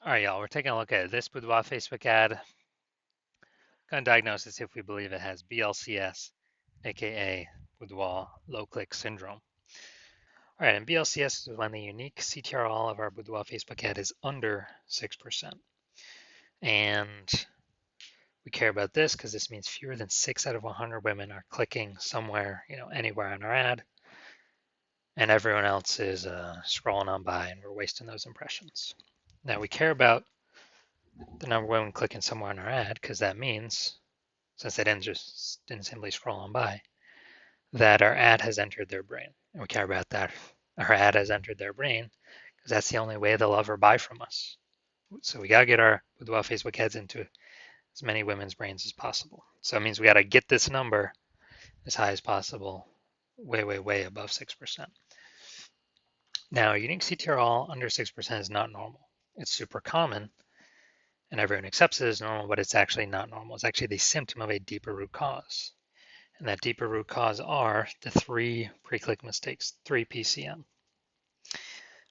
All right, y'all, we're taking a look at this Boudoir Facebook ad. Going to diagnose this if we believe it has BLCS, aka Boudoir low click syndrome. All right, and BLCS is when the unique CTRL of our Boudoir Facebook ad is under 6%. And we care about this because this means fewer than 6 out of 100 women are clicking somewhere, anywhere on our ad, and everyone else is scrolling on by and we're wasting those impressions. Now we care about the number of women clicking somewhere on our ad because that means, since they didn't simply scroll on by, that our ad has entered their brain. And we care about that. Our ad has entered their brain because that's the only way they'll ever buy from us. So we got to get our Boudoir Facebook ads into as many women's brains as possible. So it means we got to get this number as high as possible, way, way, way above 6%. Now, unique CTRL under 6% is not normal. It's super common, and everyone accepts it as normal, but it's actually not normal. It's actually the symptom of a deeper root cause. And that deeper root cause are the 3 pre-click mistakes, 3 PCM.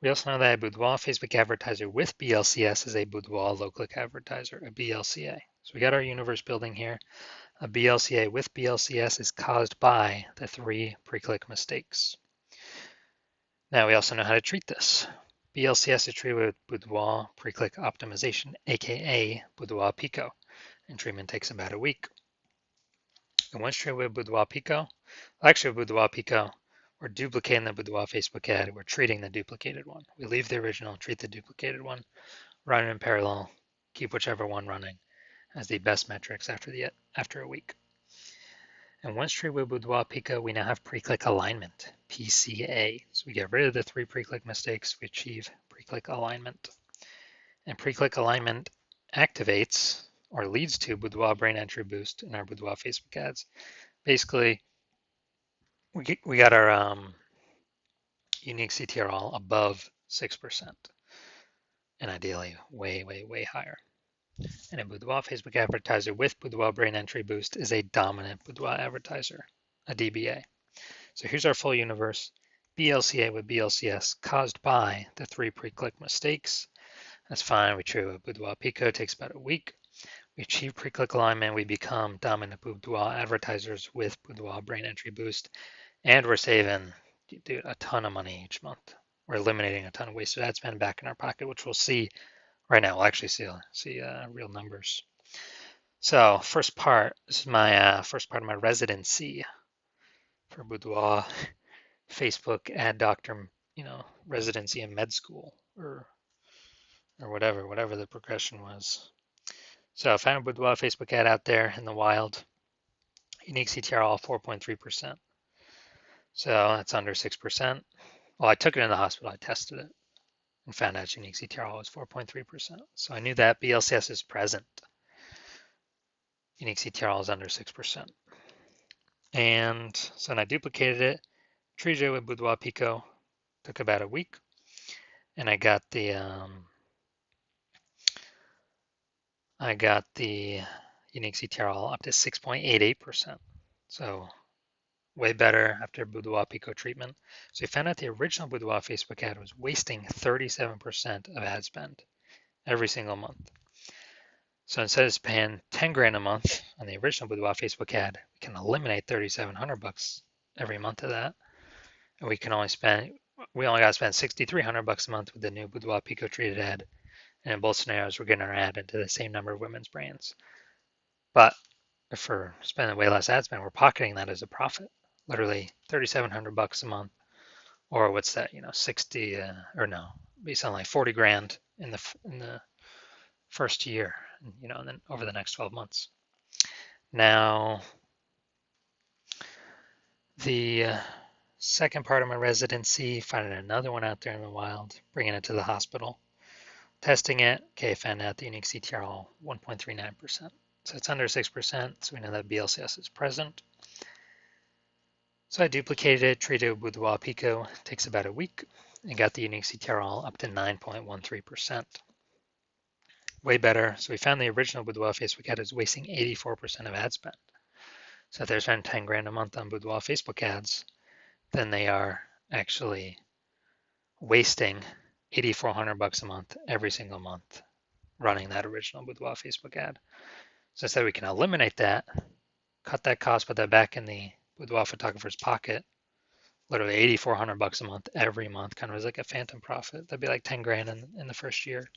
We also know that a Boudoir Facebook advertiser with BLCS is a Boudoir low-click advertiser, a BLCA. So we got our universe building here. A BLCA with BLCS is caused by the 3 pre-click mistakes. Now we also know how to treat this. BLCS is treated with Boudoir pre-click optimization, aka Boudoir Pico, and treatment takes about a week. And once treated with Boudoir Pico, actually with Boudoir Pico, we're duplicating the Boudoir Facebook ad. We're treating the duplicated one. We leave the original, treat the duplicated one, run it in parallel, keep whichever one running as the best metrics after a week. And once treated with Boudoir Pico, we now have pre-click alignment, PCA. So we get rid of the 3 pre-click mistakes. We achieve pre-click alignment. And pre-click alignment activates or leads to Boudoir brain entry boost in our Boudoir Facebook ads. Basically, we got our unique CTRL above 6%, and ideally way, way, way higher. And a Boudoir Facebook advertiser with Boudoir brain entry boost is a dominant Boudoir advertiser, a DBA. So here's our full universe. BLCA with BLCS caused by the 3 pre-click mistakes. That's fine. We treat with Boudoir Pico. It takes about a week. We achieve pre-click alignment. We become dominant Boudoir advertisers with Boudoir brain entry boost. And we're saving, dude, a ton of money each month. We're eliminating a ton of wasted ad spend back in our pocket, which we'll see right now. We'll actually see real numbers. So first part, this is my first part of my residency for Boudoir Facebook ad doctor, residency in med school or whatever the progression was. So I found a Boudoir Facebook ad out there in the wild. Unique CTRL 4.3%. So that's under 6%. Well, I took it in the hospital, I tested it, and found out unique CTRL was 4.3%. So I knew that BLCS is present. Unique CTRL is under 6%. And so then I duplicated it, treated it with Boudoir Pico, took about a week, and I got the unique CTRL up to 6.88%. So way better after Boudoir Pico treatment. So we found out the original Boudoir Facebook ad was wasting 37% of ad spend every single month. So instead of paying 10 grand a month on the original Boudoir Facebook ad, we can eliminate 3,700 bucks every month of that. And we only got to spend 6,300 bucks a month with the new Boudoir Pico treated ad. And in both scenarios, we're getting our ad into the same number of women's brains. But if we're spending way less ad spend, we're pocketing that as a profit. Literally 3,700 bucks a month, or what's that? 60 or no, be something like 40 grand in the first year, and then over the next 12 months. Now, the second part of my residency, finding another one out there in the wild, bringing it to the hospital, testing it. Okay, found out the unique CTRL 1.39%. So it's under 6%, so we know that BLCS is present. So I duplicated it, treated it with Boudoir Pico, takes about a week, and got the unique CTRL up to 9.13%. Way better. So we found the original Boudoir Facebook ad is wasting 84% of ad spend. So if they're spending 10 grand a month on Boudoir Facebook ads, then they are actually wasting 8,400 bucks a month every single month running that original Boudoir Facebook ad. So instead we can eliminate that, cut that cost, put that back in the Boudoir photographer's pocket, literally $8,400 a month every month, kind of as like a phantom profit. That'd be like 10 grand in the first year.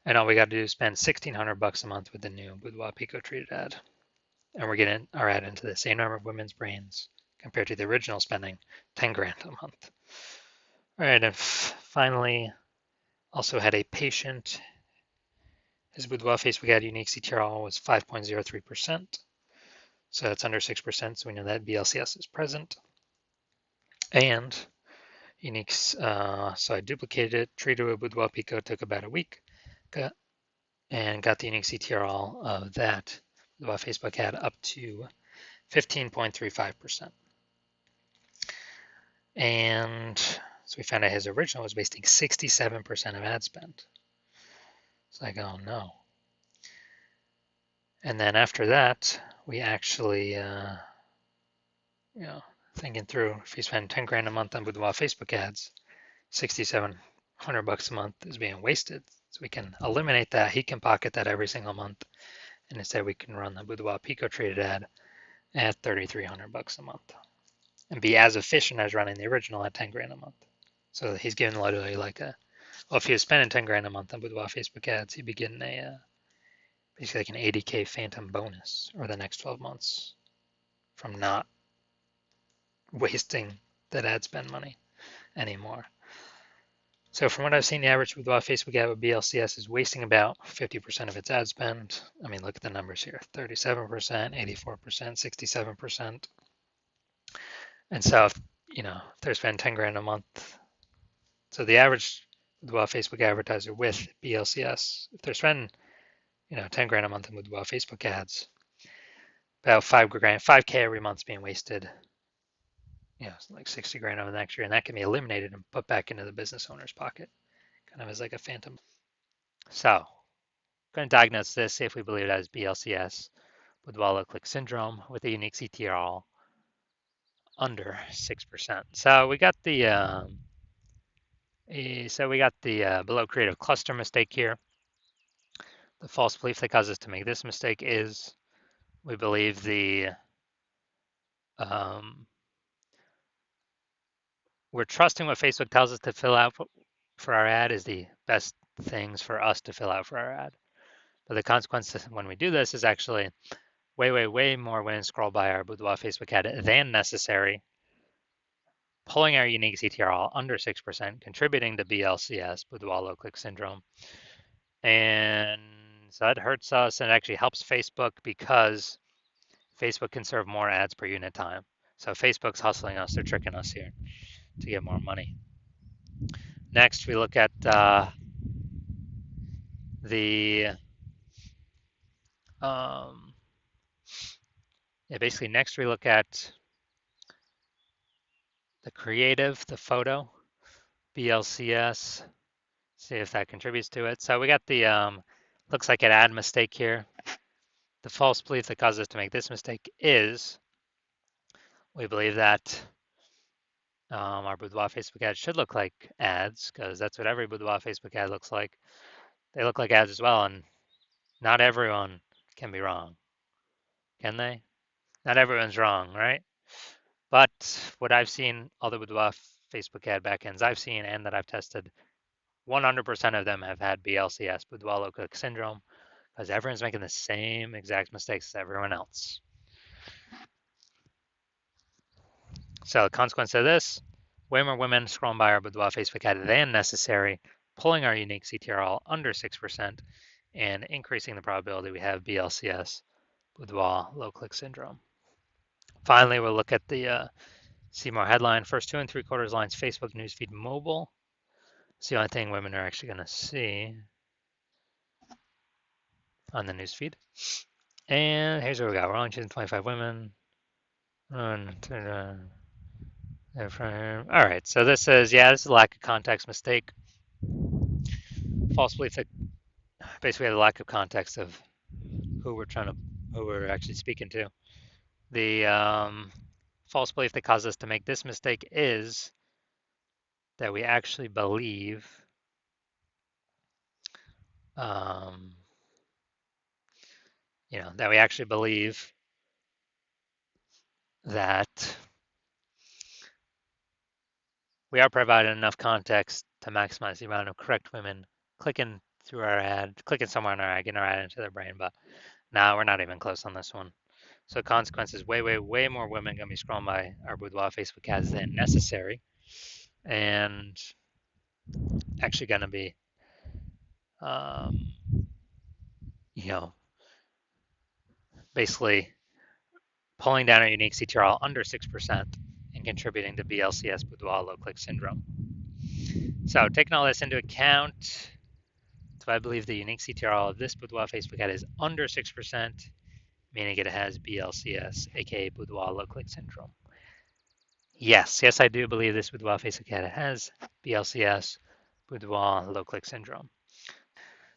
And all we got to do is spend $1,600 a month with the new Boudoir Pico treated ad. And we're getting our ad into the same number of women's brains compared to the original spending 10 grand a month. All right, and finally, also had a patient. His Boudoir Facebook ad unique CTRL was 5.03%. So that's under 6%, so we know that BLCS is present. And uniques, so I duplicated it, treated with Boudoir Pico, took about a week, and got the unique CTRL of that Boudoir Facebook ad up to 15.35%. And so we found out his original was wasting 67% of ad spend. It's like, oh no. And then after that, we actually, thinking through, if you spend 10 grand a month on Boudoir Facebook ads, $6,700 a month is being wasted. So we can eliminate that. He can pocket that every single month. And instead we can run the Boudoir Pico traded ad at $3,300 a month and be as efficient as running the original at 10 grand a month. So he's getting literally like if he was spending 10 grand a month on Boudoir Facebook ads, he'd be getting basically like an 80K phantom bonus over the next 12 months from not wasting that ad spend money anymore. So from what I've seen, the average Boudoir Facebook ad with BLCS is wasting about 50% of its ad spend. I mean, look at the numbers here, 37%, 84%, 67%. And so, if they're spending 10 grand a month, so the average Boudoir Facebook advertiser with BLCS, if they're spending, 10 grand a month in Boudoir Facebook ads, about 5K every month is being wasted, like 60 grand over the next year, and that can be eliminated and put back into the business owner's pocket, kind of as like a phantom. So, I'm going to diagnose this, see if we believe it as BLCS, Boudoir low click syndrome with a unique CTRL under 6%. So we got the below creative cluster mistake here. The false belief that causes us to make this mistake is we believe we're trusting what Facebook tells us to fill out for our ad is the best things for us to fill out for our ad. But the consequence when we do this is actually way more women scroll by our Boudoir Facebook ad than necessary, pulling our unique CTRL under 6%, contributing to BLCS, Boudoir low click syndrome. And so that hurts us and it actually helps Facebook because Facebook can serve more ads per unit time. So Facebook's hustling us, they're tricking us here to get more money. Next, we look at basically next we look at the creative, the photo, BLCS, see if that contributes to it. So we got the, looks like an ad mistake here. The false belief that causes us to make this mistake is we believe that our Boudoir Facebook ad should look like ads because that's what every Boudoir Facebook ad looks like. They look like ads as well, and not everyone can be wrong, can they? Not everyone's wrong, right? But what I've seen, all the Boudoir Facebook ad backends I've seen and that I've tested, 100% of them have had BLCS, Boudoir low click syndrome, because everyone's making the same exact mistakes as everyone else. So the consequence of this, way more women scrolling by our Boudoir Facebook ad than necessary, pulling our unique CTRL under 6%, and increasing the probability we have BLCS, Boudoir low click syndrome. Finally, we'll look at the see more headline. First 2 3/4 lines, Facebook newsfeed mobile. It's the only thing women are actually going to see on the newsfeed. And here's what we got. We're only choosing 25 women. All right, so this is, this is a lack of context mistake. False belief that basically we have a lack of context of who we're actually speaking to. The false belief that caused us to make this mistake is that we actually believe um, that we actually believe that we are providing enough context to maximize the amount of correct women clicking through our ad, clicking somewhere on our ad, getting our ad into their brain. But now we're not even close on this one. So consequences, way, way, way more women gonna be scrolling by our Boudoir Facebook ads than necessary, and actually gonna be, um, you know, basically pulling down our unique CTRL under 6% and contributing to BLCS Boudoir low click syndrome. So taking all this into account, so I believe the unique CTRL of this Boudoir Facebook ad is under 6%, meaning it has BLCS, aka Boudoir low click syndrome. Yes, I do believe this Boudoir Facebook ad has BLCS, Boudoir low click syndrome.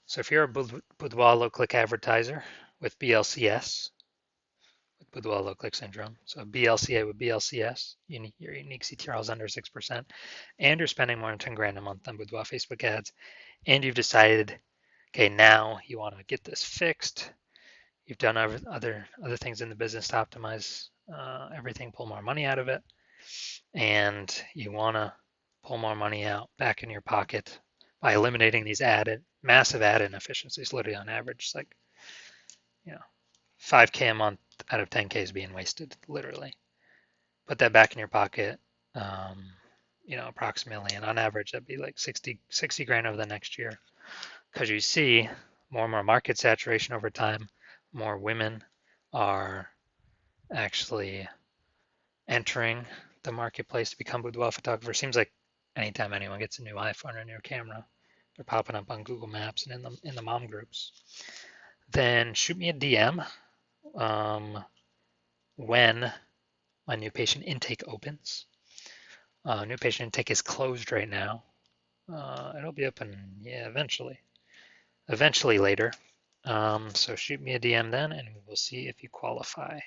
So if you're a Boudoir low click advertiser with BLCS, with Boudoir low click syndrome, so BLCA with BLCS, your unique CTRL is under 6%, and you're spending more than 10 grand a month on Boudoir Facebook ads, and you've decided, okay, now you want to get this fixed. You've done other things in the business to optimize everything, pull more money out of it, and you want to pull more money out back in your pocket by eliminating these massive ad inefficiencies. Literally on average, it's like 5K a month out of 10K is being wasted. Literally, put that back in your pocket. Approximately, and on average, that'd be like 60 grand over the next year. Because you see more and more market saturation over time, more women are actually entering the marketplace to become boudoir photographers. Seems like anytime anyone gets a new iPhone or a new camera, they're popping up on Google Maps and in the mom groups. Then shoot me a DM when my new patient intake opens. New patient intake is closed right now. It'll be open, eventually later. So shoot me a DM then, and we'll see if you qualify.